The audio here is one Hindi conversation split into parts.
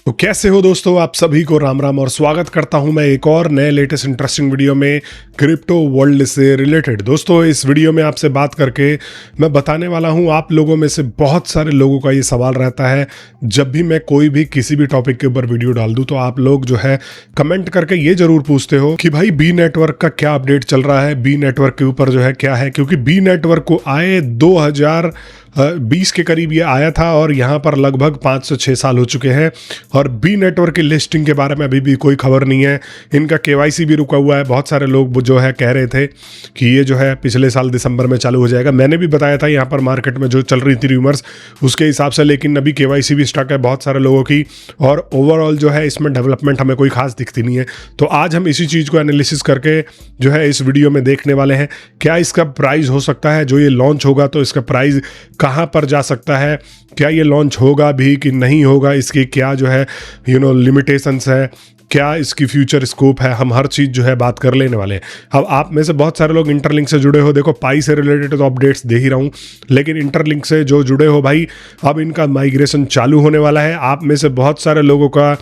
तो कैसे हो दोस्तों, आप सभी को राम राम और स्वागत करता हूं मैं एक और नए लेटेस्ट इंटरेस्टिंग वीडियो में क्रिप्टो वर्ल्ड से रिलेटेड। दोस्तों इस वीडियो में आपसे बात करके मैं बताने वाला हूं, आप लोगों में से बहुत सारे लोगों का ये सवाल रहता है जब भी मैं कोई भी किसी भी टॉपिक के ऊपर वीडियो डाल दूं तो आप लोग जो है कमेंट करके ये जरूर पूछते हो कि भाई बी नेटवर्क का क्या अपडेट चल रहा है, बी नेटवर्क के ऊपर जो है क्या है। क्योंकि बी नेटवर्क को आए 2020 के करीब ये आया था और यहाँ पर लगभग 5 से 6 साल हो चुके हैं और बी नेटवर्क की लिस्टिंग के बारे में अभी भी कोई खबर नहीं है। इनका केवाईसी भी रुका हुआ है। बहुत सारे लोग जो है कह रहे थे कि ये जो है पिछले साल दिसंबर में चालू हो जाएगा। मैंने भी बताया था यहाँ पर मार्केट में जो चल रही थी रूमर्स उसके हिसाब से, लेकिन अभी केवाईसी भी स्टक है बहुत सारे लोगों की और ओवरऑल जो है इसमें डेवलपमेंट हमें कोई खास दिखती नहीं है। तो आज हम इसी चीज़ को एनालिसिस करके जो है इस वीडियो में देखने वाले हैं क्या इसका प्राइस हो सकता है, जो ये लॉन्च होगा तो इसका प्राइस कहाँ पर जा सकता है, क्या ये लॉन्च होगा भी कि नहीं होगा, इसकी क्या जो है लिमिटेशंस है, क्या इसकी फ्यूचर स्कोप है, हम हर चीज़ जो है बात कर लेने वाले हैं। अब आप में से बहुत सारे लोग इंटरलिंक से जुड़े हो, देखो पाई से रिलेटेड तो अपडेट्स दे ही रहा हूँ, लेकिन इंटरलिंक से जो जुड़े हो भाई अब इनका माइग्रेशन चालू होने वाला है। आप में से बहुत सारे लोगों का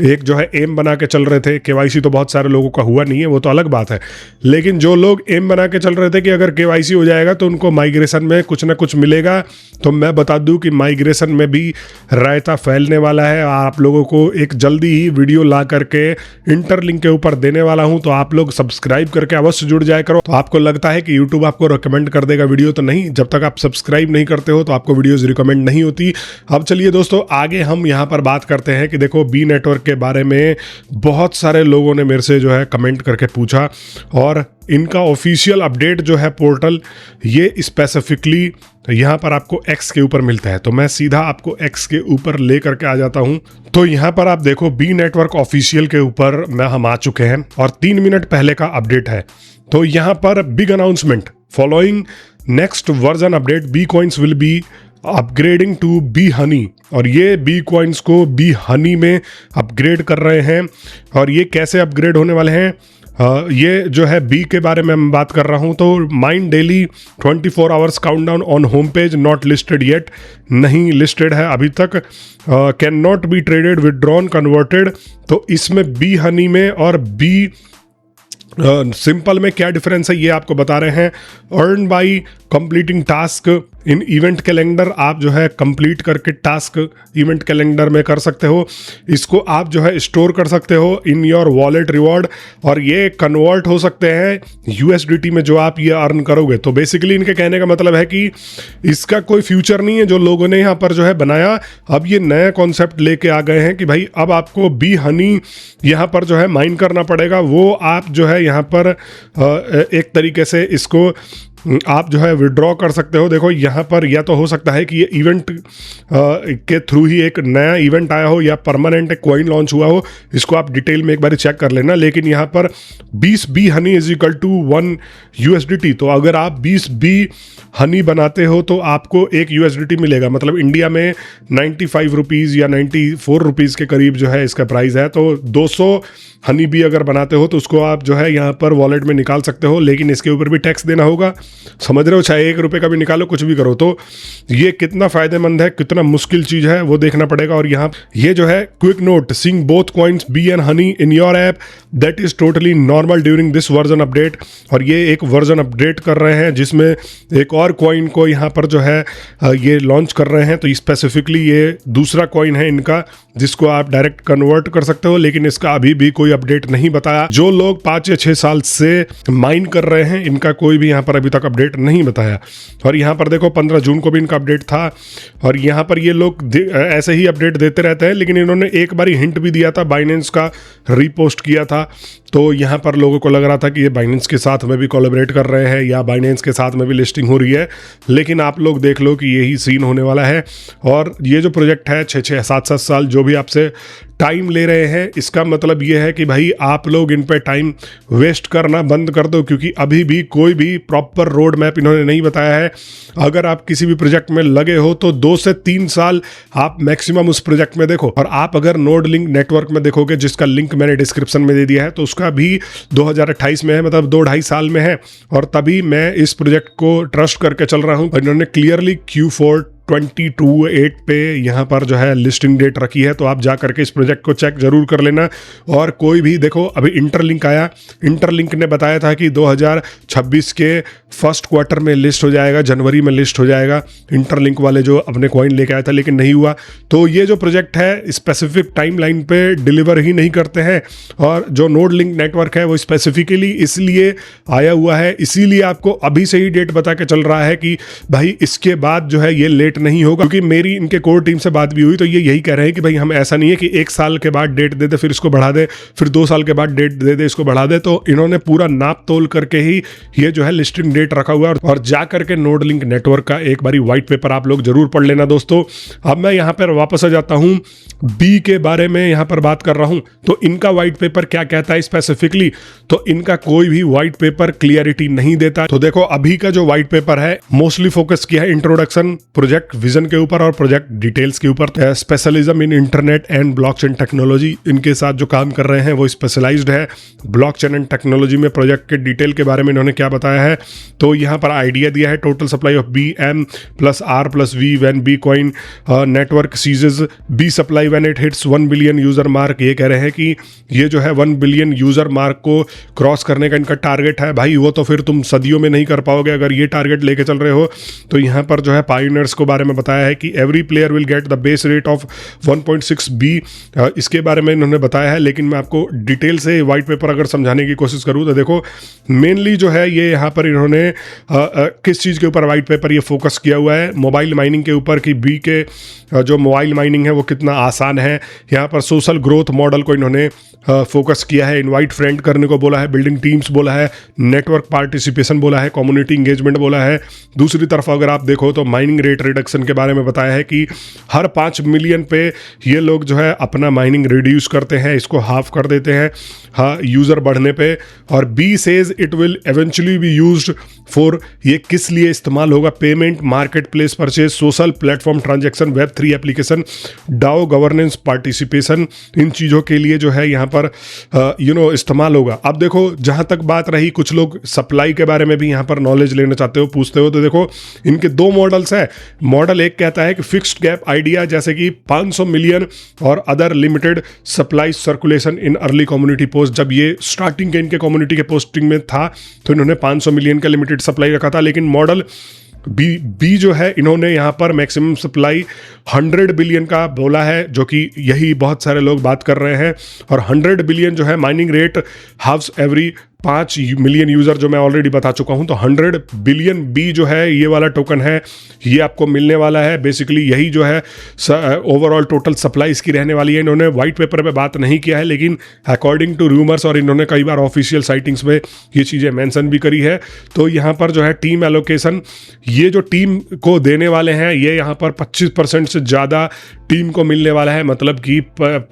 एक जो है एम बना के चल रहे थे, केवाईसी तो बहुत सारे लोगों का हुआ नहीं है वो तो अलग बात है, लेकिन जो लोग एम बना के चल रहे थे कि अगर केवाईसी हो जाएगा तो उनको माइग्रेशन में कुछ ना कुछ मिलेगा, तो मैं बता दूं कि माइग्रेशन में भी रायता फैलने वाला है। आप लोगों को एक जल्दी ही वीडियो ला करके इंटरलिंक के ऊपर देने वाला हूं, तो आप लोग सब्सक्राइब करके अवश्य जुड़ जाया करो। तो आपको लगता है कि यूट्यूब आपको रिकमेंड कर देगा वीडियो, तो नहीं, जब तक आप सब्सक्राइब नहीं करते हो तो आपको वीडियोज रिकमेंड नहीं होती। अब चलिए दोस्तों आगे हम यहाँ पर बात करते हैं कि देखो बी नेटवर्क के बारे में बहुत सारे लोगों ने मेरे से जो है कमेंट करके पूछा और इनका ऑफिशियल अपडेट जो है पोर्टल ये स्पेसिफिकली यहाँ पर आपको एक्स के ऊपर मिलता है। तो मैं सीधा आपको एक्स के ऊपर ले करके आ जाता हूँ। तो यहाँ पर आप देखो बी नेटवर्क ऑफिशियल के ऊपर हम आ चुके हैं और 3 मिनट पहले का अपडेट है। तो यहाँ पर big announcement following next version update B coins will be upgrading to B honey, और ये बी कॉइन्स को बी हनी में अपग्रेड कर रहे हैं। और ये कैसे अपग्रेड होने वाले हैं, ये जो है बी के बारे में मैं बात कर रहा हूं। तो mine daily 24 hours countdown on home page not listed yet, नहीं लिस्टेड है अभी तक। Can not be traded withdrawn converted. तो इसमें बी हनी में और बी सिंपल में क्या डिफरेंस है ये आपको बता रहे हैं। Earn by completing task in event calendar, आप जो है कंप्लीट करके टास्क इवेंट कैलेंडर में कर सकते हो, इसको आप जो है स्टोर कर सकते हो इन योर वॉलेट रिवॉर्ड, और ये कन्वर्ट हो सकते हैं यूएसडीटी में जो आप ये अर्न करोगे। तो बेसिकली इनके कहने का मतलब है कि इसका कोई फ्यूचर नहीं है जो लोगों ने यहाँ पर जो है बनाया। अब ये नया कॉन्सेप्ट लेके आ गए हैं कि भाई अब आपको बी हनी यहाँ पर जो है माइन करना पड़ेगा, वो आप जो है यहाँ पर एक तरीके से इसको आप जो है विड्रॉ कर सकते हो। देखो यहाँ पर या तो हो सकता है कि ये इवेंट के थ्रू ही एक नया इवेंट आया हो या परमानेंट एक कॉइन लॉन्च हुआ हो, इसको आप डिटेल में एक बार चेक कर लेना। लेकिन यहाँ पर 20 B honey is equal to 1 USDT. तो अगर आप 20 बी हनी बनाते हो तो आपको 1 यूएसडीटी मिलेगा, मतलब इंडिया में 95 रुपीज़ या 94 रुपीज़ के करीब जो है इसका प्राइस है। तो 200 हनी बी अगर बनाते हो तो उसको आप जो है यहाँ पर वॉलेट में निकाल सकते हो, लेकिन इसके ऊपर भी टैक्स देना होगा, समझ रहे हो, चाहे 1 रुपये का भी निकालो कुछ भी करो। तो ये कितना फायदेमंद है कितना मुश्किल चीज़ है वो देखना पड़ेगा। और यहाँ ये जो है quick note, seeing both coins B and honey in your app that is totally normal during this version update. और ये एक वर्जन अपडेट कर रहे हैं जिसमें एक और कॉइन को यहाँ पर जो है ये लॉन्च कर रहे हैं। तो स्पेसिफिकली ये दूसरा कॉइन है इनका जिसको आप डायरेक्ट कन्वर्ट कर सकते हो, लेकिन इसका अभी भी कोई अपडेट नहीं बताया। जो लोग 5 या 6 साल से माइन कर रहे हैं इनका कोई भी यहाँ पर अभी तक अपडेट नहीं बताया। और यहाँ पर देखो 15 जून को भी इनका अपडेट था और यहाँ पर ये लोग ऐसे ही अपडेट देते रहते हैं, लेकिन इन्होंने एक बार हिंट भी दिया था, बाइनेंस का रीपोस्ट किया था। तो यहाँ पर लोगों को लग रहा था कि ये बाइनेंस के साथ में भी कोलैबोरेट कर रहे हैं या बाइनेंस के साथ में भी लिस्टिंग हो रही है, लेकिन आप लोग देख लो कि यही सीन होने वाला है। और ये जो प्रोजेक्ट है 6-6, 7-7 साल जो भी आपसे टाइम ले रहे हैं, इसका मतलब ये है कि भाई आप लोग इन पे टाइम वेस्ट करना बंद कर दो, क्योंकि अभी भी कोई भी प्रॉपर रोड मैप इन्होंने नहीं बताया है। अगर आप किसी भी प्रोजेक्ट में लगे हो तो 2 से 3 साल आप मैक्सिमम उस प्रोजेक्ट में देखो। और आप अगर नोड लिंक नेटवर्क में देखोगे, जिसका लिंक मैंने डिस्क्रिप्शन में दे दिया है, तो उसका भी 2028 में है, मतलब 2-2.5 साल में है। और तभी मैं इस प्रोजेक्ट को ट्रस्ट करके चल रहा हूँ। इन्होंने क्लियरली Q4 22/8 पे यहाँ पर जो है लिस्टिंग डेट रखी है, तो आप जा करके इस प्रोजेक्ट को चेक जरूर कर लेना। और कोई भी देखो, अभी इंटरलिंक आया, इंटरलिंक ने बताया था कि 2026 के फर्स्ट क्वार्टर में लिस्ट हो जाएगा, जनवरी में लिस्ट हो जाएगा, इंटरलिंक वाले जो अपने कॉइन लेके आया था, लेकिन नहीं हुआ। तो ये जो प्रोजेक्ट है स्पेसिफिक टाइमलाइन पे डिलीवर ही नहीं करते हैं, और जो नोड लिंक नेटवर्क है वो स्पेसिफिकली इसलिए आया हुआ है, इसीलिए आपको अभी से ही डेट बता के चल रहा है कि भाई इसके बाद जो है ये लेट नहीं होगा। क्योंकि मेरी इनके कोर टीम से बात भी हुई, तो ये यही कह रहे हैं कि भाई हम ऐसा नहीं है कि 1 साल के बाद डेट दे दे फिर इसको बढ़ा दे, फिर 2 साल के बाद डेट दे दे इसको बढ़ा दे। तो इन्होंने पूरा नाप तोल करके ही ये जो है लिस्टिंग डेट रखा हुआ है। और जा करके नोड लिंक नेटवर्क का एक बारी व्हाइट पेपर आप लोग जरूर पढ़ लेना दोस्तों। अब मैं यहाँ पर वापस आ जाता हूँ, बी के बारे में यहाँ पर बात कर रहा हूँ, तो इनका व्हाइट पेपर क्या कहता है स्पेसिफिकली, तो इनका कोई भी व्हाइट पेपर क्लियरिटी नहीं देता। तो देखो अभी का जो व्हाइट पेपर है मोस्टली फोकस किया है इंट्रोडक्शन, प्रोजेक्ट विजन के ऊपर और प्रोजेक्ट डिटेल्स के ऊपर। स्पेशलिज्म इन इंटरनेट एंड ब्लॉकचेन टेक्नोलॉजी, इनके साथ जो काम कर रहे हैं वो स्पेशलाइज्ड है ब्लॉकचेन एंड टेक्नोलॉजी में। प्रोजेक्ट के डिटेल के बारे में इन्होंने क्या बताया है, तो यहाँ पर आइडिया दिया है, total supply of BM+R+V when B coin network ceases B supply when it hits 1 billion user mark. ये कह रहे हैं कि ये जो है 1 बिलियन यूजर मार्क को क्रॉस करने का इनका टारगेट है। भाई वो तो फिर तुम सदियों में नहीं कर पाओगे अगर ये टारगेट लेके चल रहे हो। तो यहाँ पर जो है पायोनियर्स को बारे में बताया है कि every player will get the base rate of 1.6 B, इसके बारे में इन्होंने बताया है। लेकिन मैं आपको डिटेल से व्हाइट पेपर अगर समझाने की कोशिश करूँ तो देखो मेनली जो है ये यहाँ पर इन्होंने किस चीज़ के ऊपर व्हाइट पेपर ये फोकस किया हुआ है, मोबाइल माइनिंग के ऊपर, कि बी के जो मोबाइल माइनिंग है वो कितना आसान है। यहाँ पर सोशल ग्रोथ मॉडल को इन्होंने फोकस किया है, इनवाइट फ्रेंड करने को बोला है, बिल्डिंग टीम्स बोला है, नेटवर्क पार्टिसिपेशन बोला है, कम्युनिटी इंगेजमेंट बोला है। दूसरी तरफ अगर आप देखो तो माइनिंग रेट रिडक्शन के बारे में बताया है कि हर 5 मिलियन पे ये लोग जो है अपना माइनिंग रिड्यूस करते हैं, इसको हाफ कर देते हैं हाँ यूज़र बढ़ने पे। और B says it will eventually be used for, ये किस लिए इस्तेमाल होगा, payment, market place purchase, social platform transaction, Web3 application, DAO governance participation, इन चीज़ों के लिए जो है यहाँ पर इस्तेमाल होगा। अब देखो जहाँ तक बात रही, कुछ लोग सप्लाई के बारे में भी यहाँ पर नॉलेज लेना चाहते हो, पूछते हो, तो देखो इनके 2 मॉडल्स हैं। मॉडल एक कहता है कि फिक्स्ड गैप आइडिया, जैसे कि 500 मिलियन और other limited supply circulation in early community post. जब ये स्टार्टिंग के इनके कम्युनिटी के पोस्टिंग में था तो इन्होंने 500 मिलियन का लिमिटेड सप्लाई रखा था। लेकिन मॉडल बी जो है इन्होंने यहाँ पर मैक्सिमम सप्लाई 100 बिलियन का बोला है, जो कि यही बहुत सारे लोग बात कर रहे हैं। और 100 बिलियन जो है mining rate halves every 5 million user, जो मैं ऑलरेडी बता चुका हूं। तो 100 बिलियन बी जो है ये वाला टोकन है, ये आपको मिलने वाला है। बेसिकली यही जो है ओवरऑल टोटल सप्लाई इसकी रहने वाली है। इन्होंने व्हाइट पेपर पे बात नहीं किया है, लेकिन अकॉर्डिंग टू रूमर्स, और इन्होंने कई बार ऑफिशियल साइटिंग्स में ये चीज़ें मेंशन भी करी है। तो यहाँ पर जो है टीम एलोकेशन, ये जो टीम को देने वाले हैं, ये यहाँ पर 25% से ज़्यादा टीम को मिलने वाला है। मतलब कि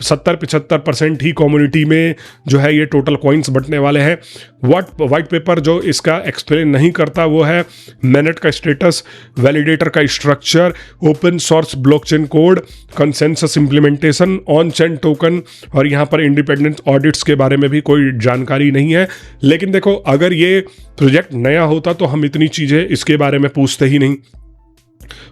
70-75% ही कम्युनिटी में जो है ये टोटल कॉइन्स बंटने वाले हैं। व्हाइट पेपर जो इसका एक्सप्लेन नहीं करता वो है मैनेट का स्टेटस, वैलिडेटर का structure, open source blockchain code, consensus implementation, on chain token, और यहाँ पर इंडिपेंडेंट ऑडिट्स के बारे में भी कोई जानकारी नहीं है। लेकिन देखो अगर ये प्रोजेक्ट नया होता तो हम इतनी चीज़ें इसके बारे में पूछते ही नहीं।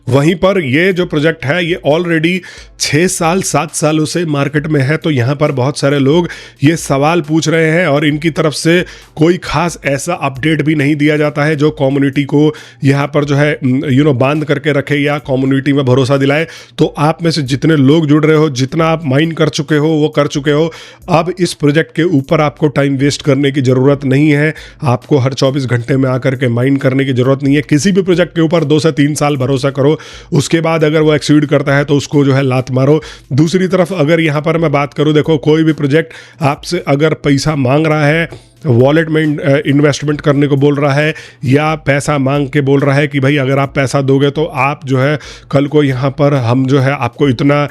वहीं पर ये जो प्रोजेक्ट है ये ऑलरेडी 6 साल 7 सालों से मार्केट में है। तो यहाँ पर बहुत सारे लोग ये सवाल पूछ रहे हैं और इनकी तरफ से कोई खास ऐसा अपडेट भी नहीं दिया जाता है जो कम्युनिटी को यहाँ पर जो है बांध करके रखे या कम्युनिटी में भरोसा दिलाए। तो आप में से जितने लोग जुड़ रहे हो, जितना आप माइन कर चुके हो वो कर चुके हो। अब इस प्रोजेक्ट के ऊपर आपको टाइम वेस्ट करने की ज़रूरत नहीं है। आपको हर 24 घंटे में आकर के माइन करने की ज़रूरत नहीं है। किसी भी प्रोजेक्ट के ऊपर 2 से 3 साल भरोसा करो, उसके बाद अगर वो एक्सीड करता है तो उसको जो है लात मारो। दूसरी तरफ अगर यहाँ पर मैं बात करूँ, देखो कोई भी प्रोजेक्ट आपसे अगर पैसा मांग रहा है, वॉलेट में इन्वेस्टमेंट करने को बोल रहा है, या पैसा मांग के बोल रहा है कि भाई अगर आप पैसा दोगे तो आप जो है कल को यहाँ पर हम जो है आपको इतना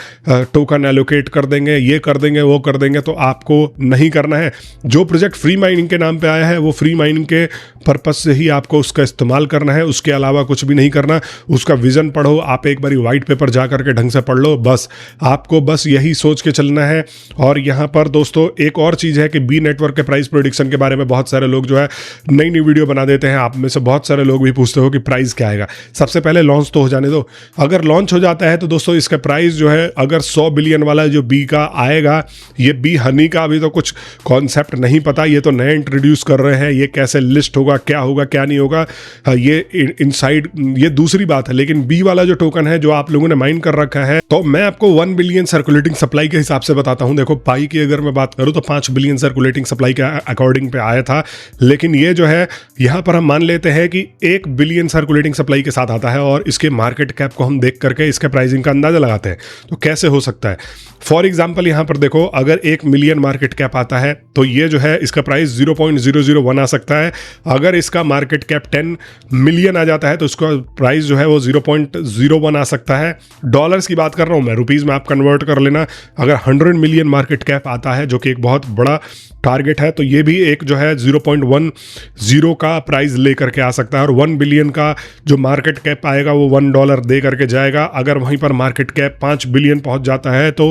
टोकन एलोकेट कर देंगे, ये कर देंगे, वो कर देंगे, तो आपको नहीं करना है। जो प्रोजेक्ट फ्री माइनिंग के नाम पे आया है वो फ्री माइनिंग के पर्पस से ही आपको उसका इस्तेमाल करना है, उसके अलावा कुछ भी नहीं करना। उसका विजन पढ़ो, आप एक बारी वाइट पेपर जा करके ढंग से पढ़ लो, बस आपको बस यही सोच के चलना है। और यहाँ पर दोस्तों एक और चीज़ है कि बी नेटवर्क के प्राइस प्रेडिक्शन के बारे में बहुत सारे लोग जो है नई नई वीडियो बना देते हैं। आप में से बहुत सारे लोग भी पूछते हो कि प्राइस क्या आएगा। सबसे पहले लॉन्च तो हो जाने दो। अगर लॉन्च हो जाता है तो दोस्तों इसका प्राइस जो है अगर 100 बिलियन वाला जो बी का आएगा, ये बी हनी का अभी तो कुछ कॉन्सेप्ट नहीं पता, ये तो नए इंट्रोड्यूस कर रहे हैं, ये कैसे लिस्ट होगा, क्या नहीं होगा, ये इनसाइड ये दूसरी बात है। लेकिन बी वाला जो टोकन है जो आप लोगों ने माइन कर रखा है, तो मैं आपको 1 बिलियन सर्कुलेटिंग सप्लाई के हिसाब से बताता हूं। देखो पाई की अगर मैं बात करूं तो 5 बिलियन सर्कुलेटिंग सप्लाई के अकॉर्डिंग पे आया था, लेकिन ये जो है यहां पर हम मान लेते हैं कि 1 बिलियन सर्कुलेटिंग सप्लाई के साथ आता है और इसके मार्केट कैप को हम देख करके इसके प्राइसिंग का अंदाजा लगाते हैं। तो कैसे हो सकता है? फॉर एग्जाम्पल यहां पर देखो, अगर 1 मिलियन मार्केट कैप आता है तो ये जो है इसका प्राइस 0.001 आ सकता है। अगर इसका मार्केट कैप 10 मिलियन आ जाता है तो उसका प्राइस जो है वो 0.01 आ सकता है। डॉलर्स की बात कर रहा हूं मैं, रुपीज में आप कन्वर्ट कर लेना। अगर 100 मिलियन मार्केट कैप आता है जो कि एक बहुत बड़ा टारगेट है, तो ये भी एक जो है 0.10 का प्राइस लेकर के आ सकता है। और 1 बिलियन का जो मार्केट कैप आएगा वो $1 दे करके जाएगा। अगर वहीं पर मार्केट कैप 5 बिलियन पहुंच जाता है तो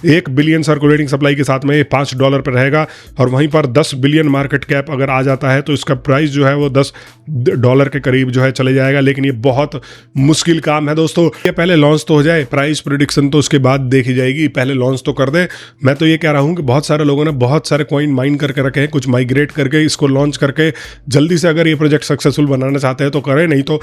1 बिलियन सर्कुलेटिंग सप्लाई के साथ में ये $5 पर रहेगा। और वहीं पर 10 बिलियन मार्केट कैप अगर आ जाता है तो इसका प्राइस जो है वो $10 के करीब जो है चले जाएगा। लेकिन ये बहुत मुश्किल काम है दोस्तों। ये पहले लॉन्च तो हो जाए, प्राइस प्रेडिक्शन तो उसके बाद देखी जाएगी, पहले लॉन्च तो कर दे। मैं तो ये कह रहा हूँ कि बहुत सारे लोगों ने बहुत सारे कॉइन माइन करके रखे हैं, कुछ माइग्रेट करके इसको लॉन्च करके जल्दी से अगर ये प्रोजेक्ट सक्सेसफुल बनाना चाहते हैं तो करें, नहीं तो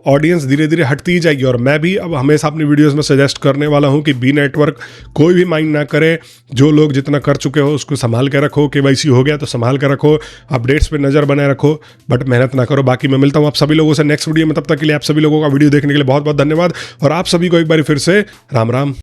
ऑडियंस धीरे धीरे हटती ही जाएगी। और मैं भी अब हमेशा अपनी वीडियोस में सजेस्ट करने वाला हूं कि बी नेटवर्क कोई भी माइन ना करे। जो लोग जितना कर चुके हो उसको संभाल के रखो, केवाईसी हो गया तो संभाल के रखो, अपडेट्स पे नजर बनाए रखो, बट मेहनत ना करो। बाकी मैं मिलता हूं आप सभी लोगों से नेक्स्ट वीडियो में, तब तक के लिए आप सभी लोगों का वीडियो देखने के लिए बहुत बहुत धन्यवाद। और आप सभी को एक बार फिर से राम राम।